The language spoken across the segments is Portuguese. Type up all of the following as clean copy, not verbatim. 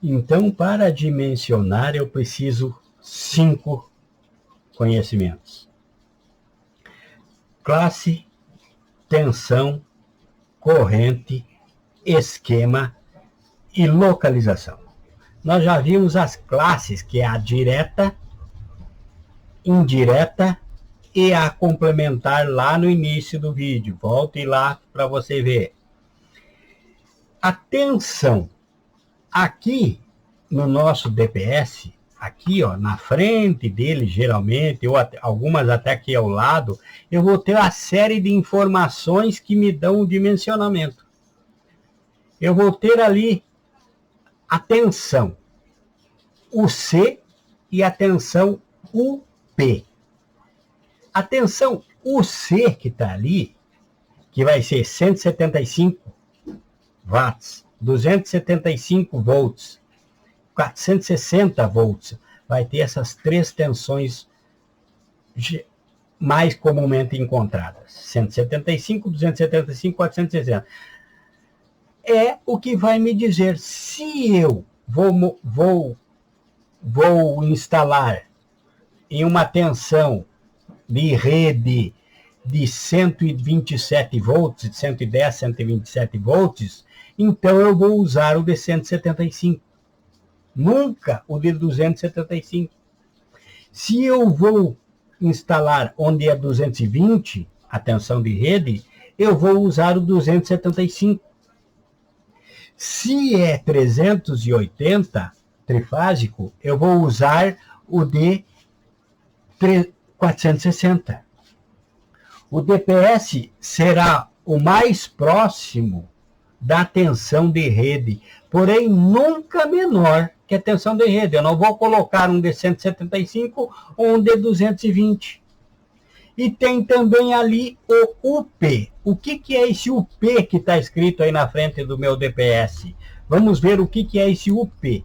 Então, para dimensionar, eu preciso 5 conhecimentos: classe, tensão, corrente, esquema e localização. Nós já vimos as classes, que é a direta, indireta e a complementar lá no início do vídeo. Volte lá para você ver. A tensão. Aqui no nosso DPS, aqui ó, na frente dele, geralmente, ou algumas até aqui ao lado, eu vou ter uma série de informações que me dão o dimensionamento. Eu vou ter ali a tensão UC e a tensão UP. A tensão UC que está ali, que vai ser 175 watts, 275 volts, 460 volts, vai ter essas 3 tensões mais comumente encontradas: 175, 275, 460. É o que vai me dizer se eu vou instalar em uma tensão de rede de 127 volts, de 110, 127 volts, então eu vou usar o de 175. Nunca o de 275. Se eu vou instalar onde é 220, a tensão de rede, eu vou usar o 275. Se é 380 trifásico, eu vou usar o de 460. O DPS será o mais próximo da tensão de rede, porém nunca menor que a tensão de rede. Eu não vou colocar um de 175 ou um de 220. E tem também ali o UP. O que é esse UP que está escrito aí na frente do meu DPS? Vamos ver o que é esse UP.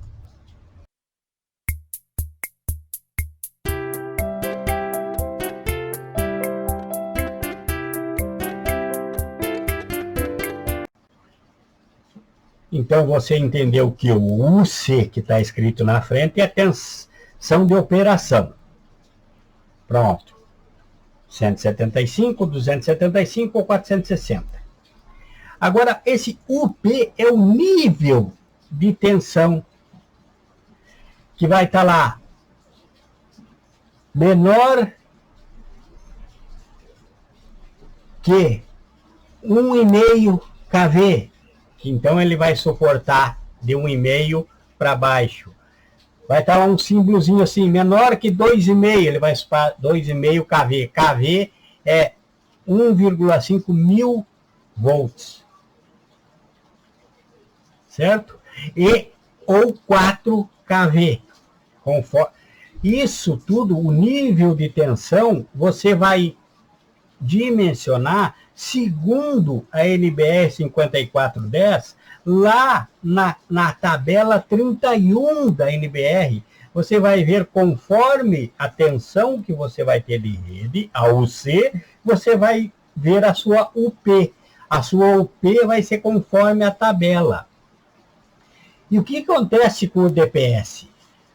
Então, você entendeu que o UC que está escrito na frente é a tensão de operação. Pronto. 175, 275 ou 460. Agora, esse UP é o nível de tensão que vai estar lá. Menor que 1,5 kV. Então, ele vai suportar de 1,5 para baixo. Vai estar lá um símbolozinho assim, menor que 2,5, ele vai para 2,5 kV. kV é 1,5 mil volts. Certo? Ou 4 kV. Isso tudo, o nível de tensão, você vai dimensionar segundo a NBR 5410, lá na tabela 31 da NBR, você vai ver conforme a tensão que você vai ter de rede, a UC, você vai ver a sua UP. A sua UP vai ser conforme a tabela. E o que acontece com o DPS?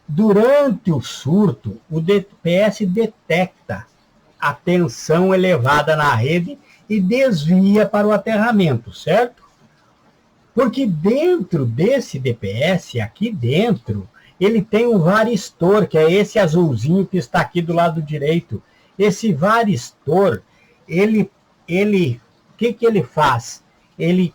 Durante o surto, o DPS detecta a tensão elevada na rede e desvia para o aterramento, certo? Porque dentro desse DPS, aqui dentro, ele tem um varistor, que é esse azulzinho que está aqui do lado direito. Esse varistor, o que ele faz? Ele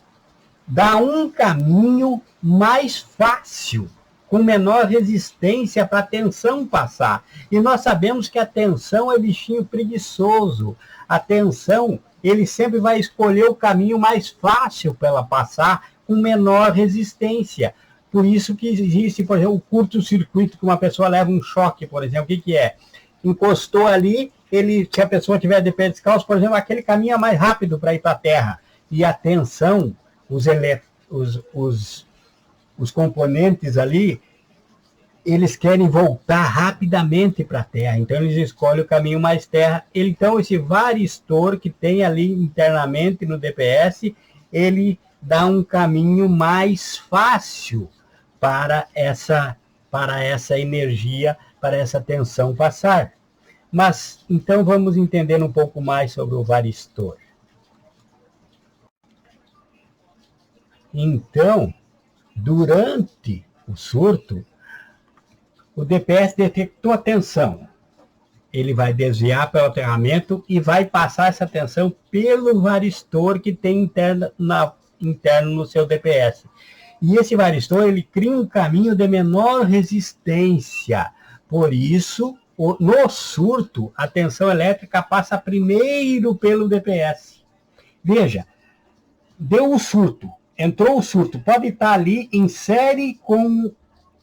dá um caminho mais fácil, com menor resistência para a tensão passar. E nós sabemos que a tensão é bichinho preguiçoso. A tensão, ele sempre vai escolher o caminho mais fácil para ela passar, com menor resistência. Por isso que existe, por exemplo, o curto-circuito, que uma pessoa leva um choque, por exemplo. O que é? Encostou ali, se a pessoa tiver de pé descalço, por exemplo, aquele caminho é mais rápido para ir para a terra. E a tensão, os componentes ali, eles querem voltar rapidamente para a Terra, então eles escolhem o caminho mais terra. Então, esse varistor que tem ali internamente no DPS, ele dá um caminho mais fácil para essa energia, para essa tensão passar. Mas, então, vamos entender um pouco mais sobre o varistor. Então, durante o surto, o DPS detectou a tensão. Ele vai desviar pelo aterramento e vai passar essa tensão pelo varistor que tem interno no seu DPS. E esse varistor, ele cria um caminho de menor resistência. Por isso, no surto, a tensão elétrica passa primeiro pelo DPS. Veja, deu um surto, entrou o surto, pode estar ali em série com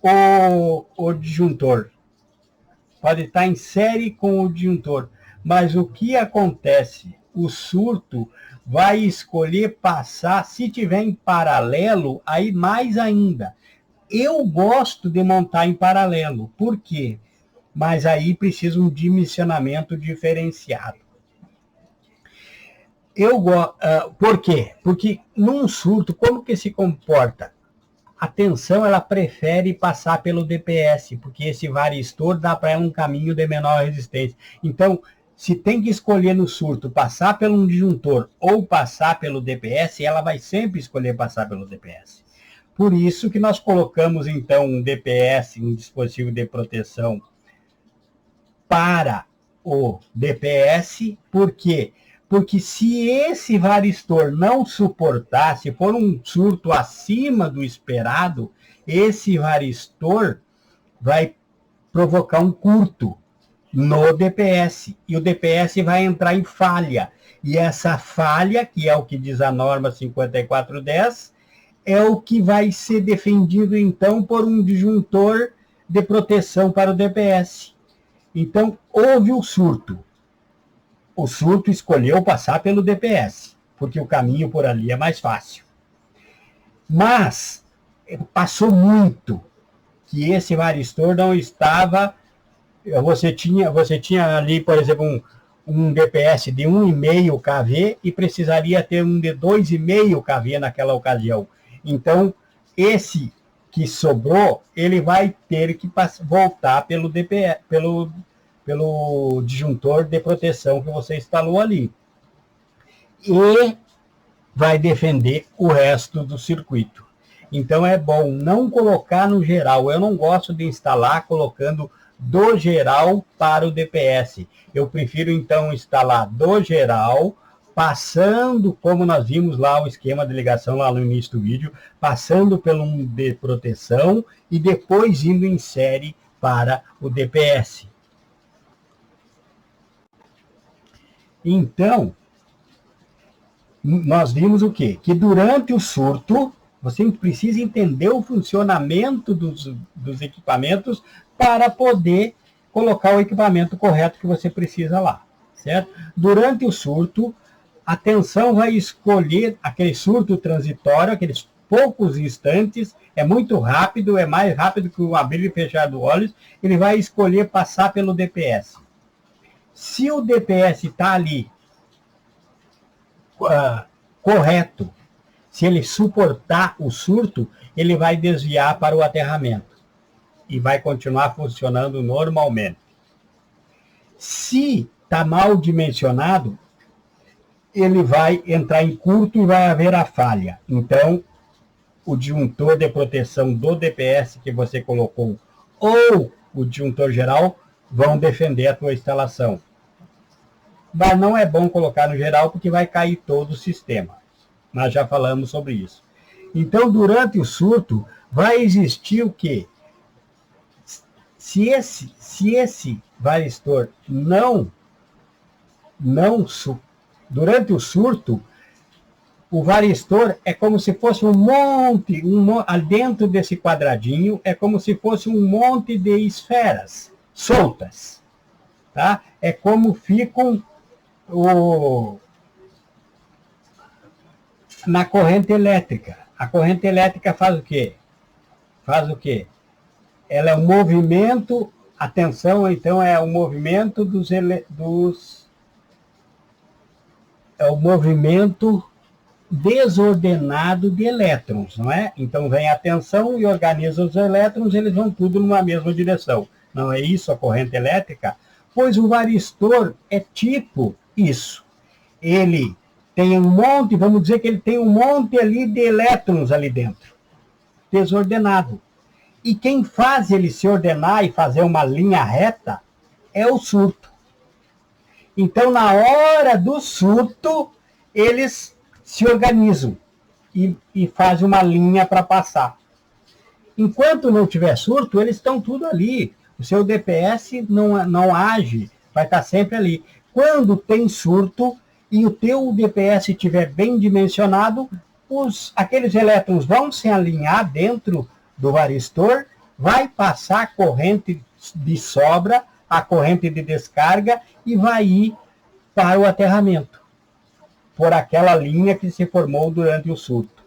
o disjuntor. Pode estar em série com o disjuntor. Mas o que acontece? O surto vai escolher passar, se tiver em paralelo, aí mais ainda. Eu gosto de montar em paralelo. Por quê? Mas aí precisa um dimensionamento diferenciado. Por quê? Porque num surto, como que se comporta? A tensão, ela prefere passar pelo DPS, porque esse varistor dá para ela um caminho de menor resistência. Então, se tem que escolher no surto passar pelo um disjuntor ou passar pelo DPS, ela vai sempre escolher passar pelo DPS. Por isso que nós colocamos, então, um DPS, um dispositivo de proteção para o DPS. Por quê? Porque se esse varistor não suportar, se for um surto acima do esperado, esse varistor vai provocar um curto no DPS. E o DPS vai entrar em falha. E essa falha, que é o que diz a norma 5410, é o que vai ser defendido, então, por um disjuntor de proteção para o DPS. Então, houve o surto. O surto escolheu passar pelo DPS, porque o caminho por ali é mais fácil. Mas passou muito que esse varistor não estava... Você tinha ali, por exemplo, um DPS de 1,5 kV e precisaria ter um de 2,5 kV naquela ocasião. Então, esse que sobrou, ele vai ter que voltar pelo DPS, pelo disjuntor de proteção que você instalou ali. E vai defender o resto do circuito. Então é bom não colocar no geral. Eu não gosto de instalar colocando do geral para o DPS. Eu prefiro então instalar do geral, passando, como nós vimos lá o esquema de ligação lá no início do vídeo, passando pelo um de proteção e depois indo em série para o DPS. Então, nós vimos o quê? Que durante o surto, você precisa entender o funcionamento dos equipamentos para poder colocar o equipamento correto que você precisa lá, certo? Durante o surto, a tensão vai escolher aquele surto transitório, aqueles poucos instantes, é muito rápido, é mais rápido que o abrir e fechar do olhos, ele vai escolher passar pelo DPS. Se o DPS está ali correto, se ele suportar o surto, ele vai desviar para o aterramento e vai continuar funcionando normalmente. Se está mal dimensionado, ele vai entrar em curto e vai haver a falha. Então, o disjuntor de proteção do DPS que você colocou ou o disjuntor geral vão defender a tua instalação. Mas não é bom colocar no geral porque vai cair todo o sistema. Nós já falamos sobre isso. Então, durante o surto, vai existir o quê? Se esse varistor durante o surto, o varistor é como se fosse um monte, dentro desse quadradinho, é como se fosse um monte de esferas soltas. Tá? É como ficam na corrente elétrica. A corrente elétrica faz o quê? Ela é um movimento, a tensão, então, é o movimento é o movimento desordenado de elétrons, não é? Então vem a tensão e organiza os elétrons, eles vão tudo numa mesma direção. Não é isso a corrente elétrica? Pois o varistor é tipo isso. Ele tem um monte, vamos dizer que ele tem um monte ali de elétrons ali dentro, desordenado. E quem faz ele se ordenar e fazer uma linha reta é o surto. Então, na hora do surto, eles se organizam e fazem uma linha para passar. Enquanto não tiver surto, eles estão tudo ali. O seu DPS não age, vai estar sempre ali. Quando tem surto e o teu DPS estiver bem dimensionado, aqueles elétrons vão se alinhar dentro do varistor, vai passar a corrente de sobra, a corrente de descarga e vai ir para o aterramento, por aquela linha que se formou durante o surto,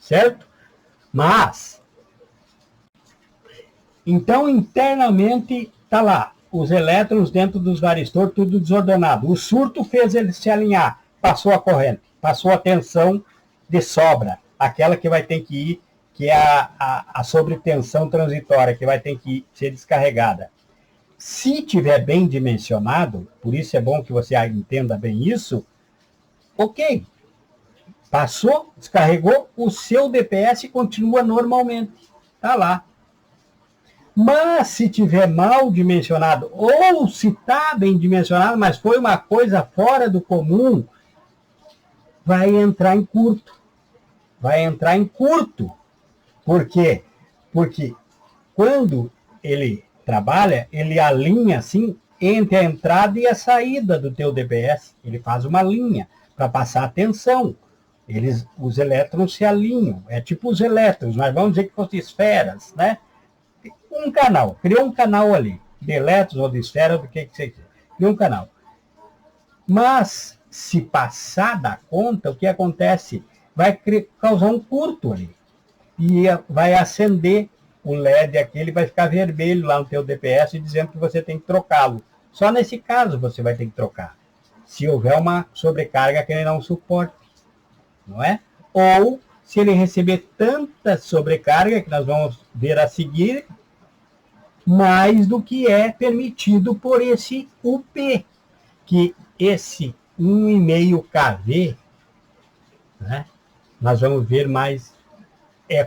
certo? Mas, então internamente está lá, os elétrons dentro dos varistores, tudo desordenado. O surto fez ele se alinhar, passou a corrente, passou a tensão de sobra, aquela que vai ter que ir, que é a sobretensão transitória, que vai ter que ser descarregada. Se tiver bem dimensionado, por isso é bom que você entenda bem isso, ok, passou, descarregou, o seu DPS continua normalmente, está lá. Mas se tiver mal dimensionado, ou se está bem dimensionado, mas foi uma coisa fora do comum, vai entrar em curto. Vai entrar em curto. Por quê? Porque quando ele trabalha, ele alinha assim entre a entrada e a saída do teu DPS. Ele faz uma linha para passar a tensão. Os elétrons se alinham. É tipo os elétrons, mas vamos dizer que fossem esferas, né? Um canal, criou um canal ali, de elétrons ou de esfera, do que você quiser. Criou um canal. Mas, se passar da conta, o que acontece? Vai causar um curto ali. E vai acender o LED aquele, vai ficar vermelho lá no teu DPS, dizendo que você tem que trocá-lo. Só nesse caso você vai ter que trocar. Se houver uma sobrecarga que ele não suporte, não é? Ou, se ele receber tanta sobrecarga, que nós vamos ver a seguir, mais do que é permitido por esse UP, que esse 1,5 kV, né, nós vamos ver mais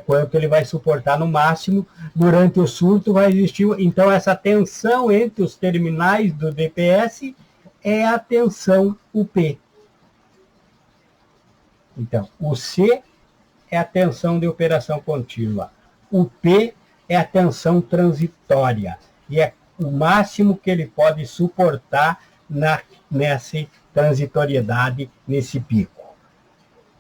quanto ele vai suportar no máximo. Durante o surto vai existir, então essa tensão entre os terminais do DPS é a tensão UP. Então, o C é a tensão de operação contínua, o P é a tensão transitória, e é o máximo que ele pode suportar nessa transitoriedade, nesse pico.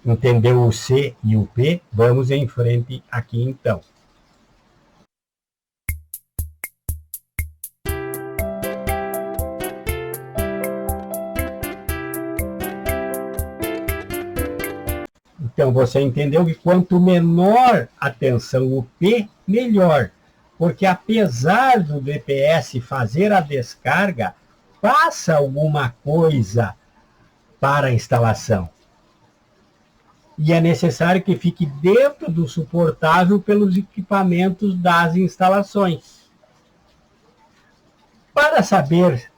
Entendeu o C e o P? Vamos em frente aqui então. Então, você entendeu que quanto menor a tensão UP, melhor. Porque apesar do DPS fazer a descarga, passa alguma coisa para a instalação. E é necessário que fique dentro do suportável pelos equipamentos das instalações. Para saber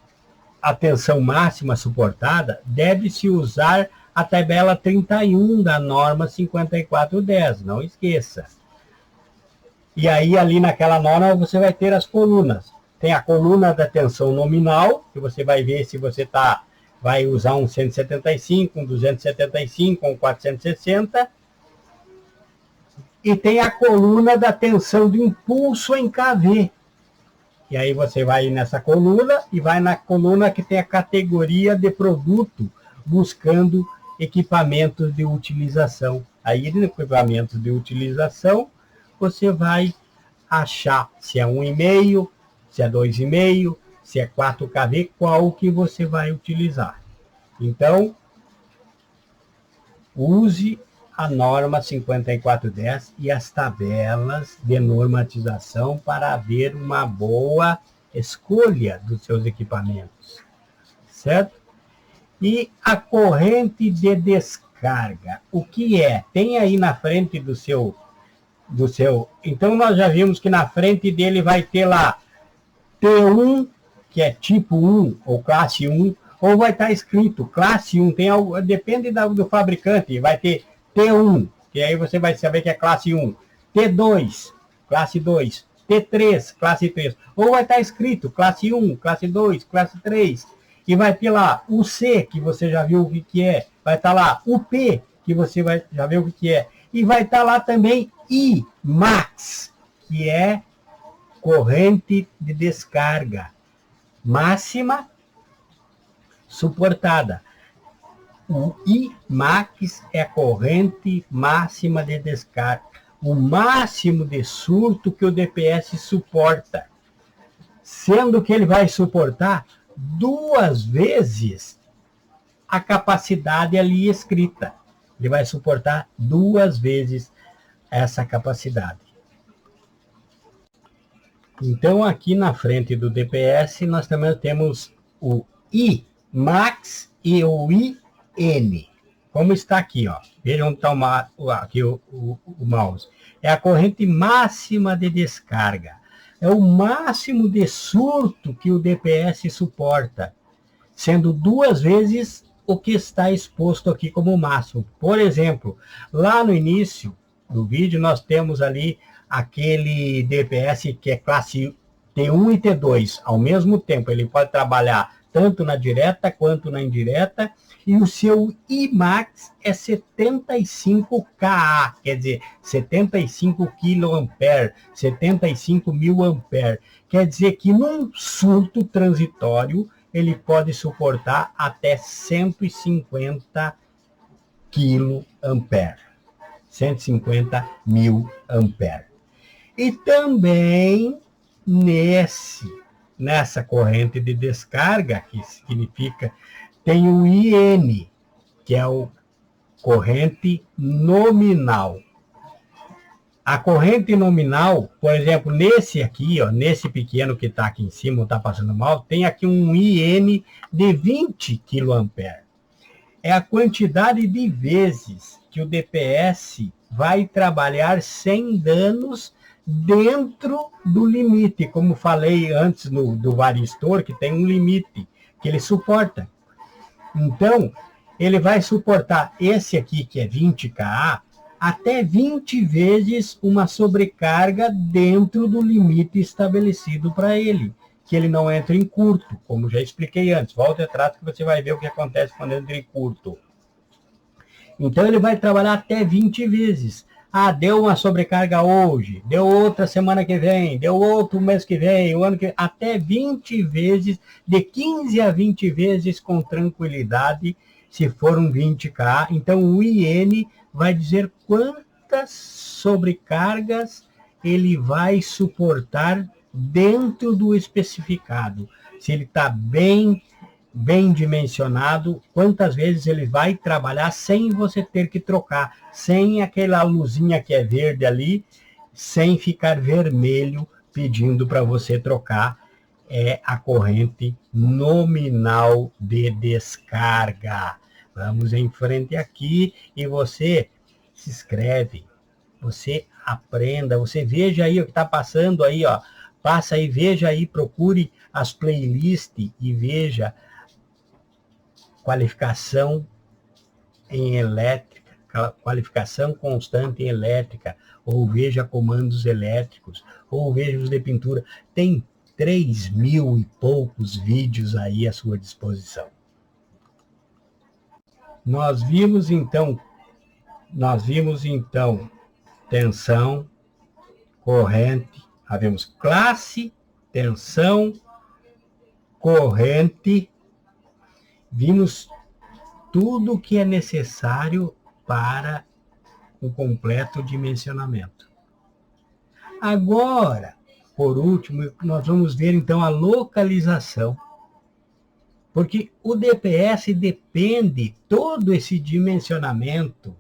a tensão máxima suportada, deve-se usar a tabela 31 da norma 5410, não esqueça. E aí, ali naquela norma, você vai ter as colunas. Tem a coluna da tensão nominal, que você vai ver se você vai usar um 175, um 275, um 460. E tem a coluna da tensão de impulso em kV. E aí você vai nessa coluna e vai na coluna que tem a categoria de produto, buscando equipamentos de utilização. Aí, no equipamento de utilização, você vai achar se é 1,5, se é 2,5, se é 4 kV, qual que você vai utilizar. Então, use a norma 5410 e as tabelas de normatização para haver uma boa escolha dos seus equipamentos, certo? E a corrente de descarga descarga. O que é? Tem aí na frente do seu... Então, nós já vimos que na frente dele vai ter lá T1, que é tipo 1 ou classe 1, ou vai estar escrito classe 1. Tem algo, depende do fabricante. Vai ter T1, que aí você vai saber que é classe 1. T2, classe 2. T3, classe 3. Ou vai estar escrito classe 1, classe 2, classe 3. E vai ter lá o C, que você já viu o que é. Vai estar lá o P, que você já viu o que é. E vai estar lá também I max, que é corrente de descarga máxima suportada. O I max é a corrente máxima de descarga, o máximo de surto que o DPS suporta, sendo que ele vai suportar 2 vezes a capacidade ali escrita. Ele vai suportar 2 vezes essa capacidade. Então, aqui na frente do DPS, nós também temos o I max e o IN. Como está aqui, ó. Vejam onde está aqui o mouse. É a corrente máxima de descarga. É o máximo de surto que o DPS suporta, sendo 2 vezes o que está exposto aqui como máximo. Por exemplo, lá no início do vídeo, nós temos ali aquele DPS que é classe T1 e T2. Ao mesmo tempo, ele pode trabalhar tanto na direta quanto na indireta, e o seu Imax é 75 kA, quer dizer, 75 kA, 75 mil ampere. Quer dizer que num surto transitório, ele pode suportar até 150 kA, 150 mil ampere. E também nessa corrente de descarga, que significa, tem o IN, que é o corrente nominal. A corrente nominal, por exemplo, nesse aqui, ó, nesse pequeno que está aqui em cima, não está passando mal, tem aqui um IN de 20 kA. É a quantidade de vezes que o DPS vai trabalhar sem danos dentro do limite, como falei antes do varistor, que tem um limite que ele suporta. Então, ele vai suportar esse aqui, que é 20 kA, até 20 vezes uma sobrecarga dentro do limite estabelecido para ele, que ele não entra em curto, como já expliquei antes. Volta atrás que você vai ver o que acontece quando entra em curto. Então, ele vai trabalhar até 20 vezes. Ah, deu uma sobrecarga hoje, deu outra semana que vem, deu outro mês que vem, o ano que vem, até 20 vezes, de 15 a 20 vezes com tranquilidade, se for um 20 kA. Então, o IN vai dizer quantas sobrecargas ele vai suportar dentro do especificado. Se ele está bem dimensionado, quantas vezes ele vai trabalhar sem você ter que trocar, sem aquela luzinha que é verde ali, sem ficar vermelho pedindo para você trocar. É a corrente nominal de descarga. Vamos em frente aqui e você se inscreve, você aprenda, você veja aí o que está passando aí, ó. Passa aí, veja aí, procure as playlists e veja qualificação em elétrica, qualificação constante em elétrica, ou veja comandos elétricos, ou veja os de pintura. Tem 3.000 e poucos vídeos aí à sua disposição. Nós vimos então tensão, corrente, havemos classe, tensão, corrente. Vimos tudo o que é necessário para o completo dimensionamento. Agora, por último, nós vamos ver então a localização. Porque o DPS depende, todo esse dimensionamento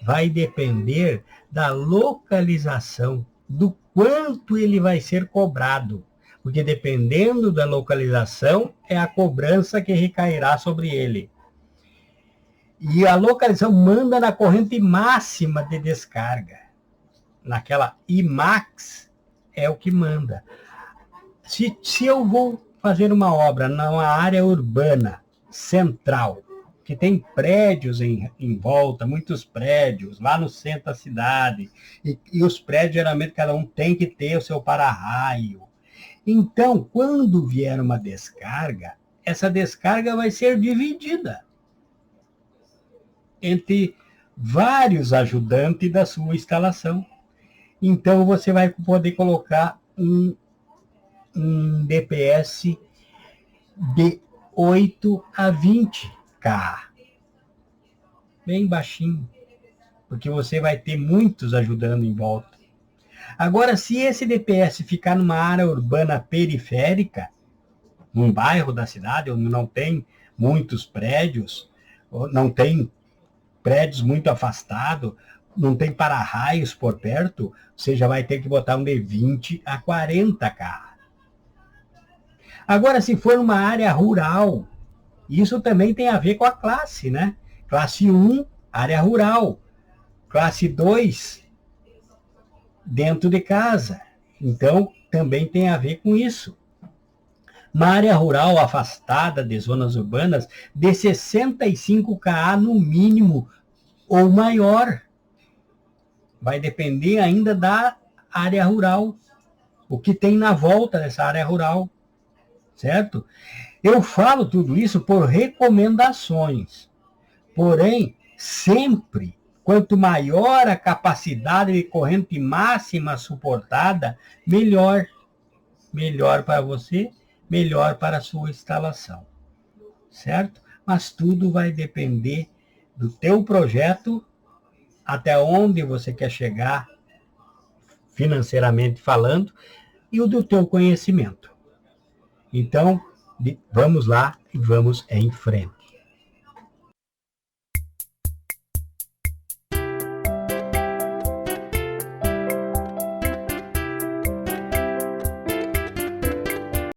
vai depender da localização, do quanto ele vai ser cobrado. Porque dependendo da localização, é a cobrança que recairá sobre ele. E a localização manda na corrente máxima de descarga. Naquela IMAX é o que manda. Se eu vou fazer uma obra numa área urbana central, que tem prédios em volta, muitos prédios, lá no centro da cidade, e os prédios, geralmente, cada um tem que ter o seu para-raio. Então, quando vier uma descarga, essa descarga vai ser dividida entre vários ajudantes da sua instalação. Então, você vai poder colocar um DPS de 8 a 20 K. Bem baixinho, porque você vai ter muitos ajudando em volta. Agora, se esse DPS ficar numa área urbana periférica, num bairro da cidade onde não tem muitos prédios, não tem prédios muito afastados, não tem para-raios por perto, você já vai ter que botar um de 20 a 40 K. Agora, se for uma área rural, isso também tem a ver com a classe, né? Classe 1, área rural. Classe 2, dentro de casa. Então, também tem a ver com isso. Uma área rural afastada de zonas urbanas, de 65 kA no mínimo ou maior. Vai depender ainda da área rural. O que tem na volta dessa área rural. Certo? Eu falo tudo isso por recomendações. Porém, sempre, quanto maior a capacidade de corrente máxima suportada, melhor. Melhor para você, melhor para a sua instalação. Certo? Mas tudo vai depender do teu projeto, até onde você quer chegar, financeiramente falando, e o do teu conhecimento. Então, vamos lá e vamos em frente.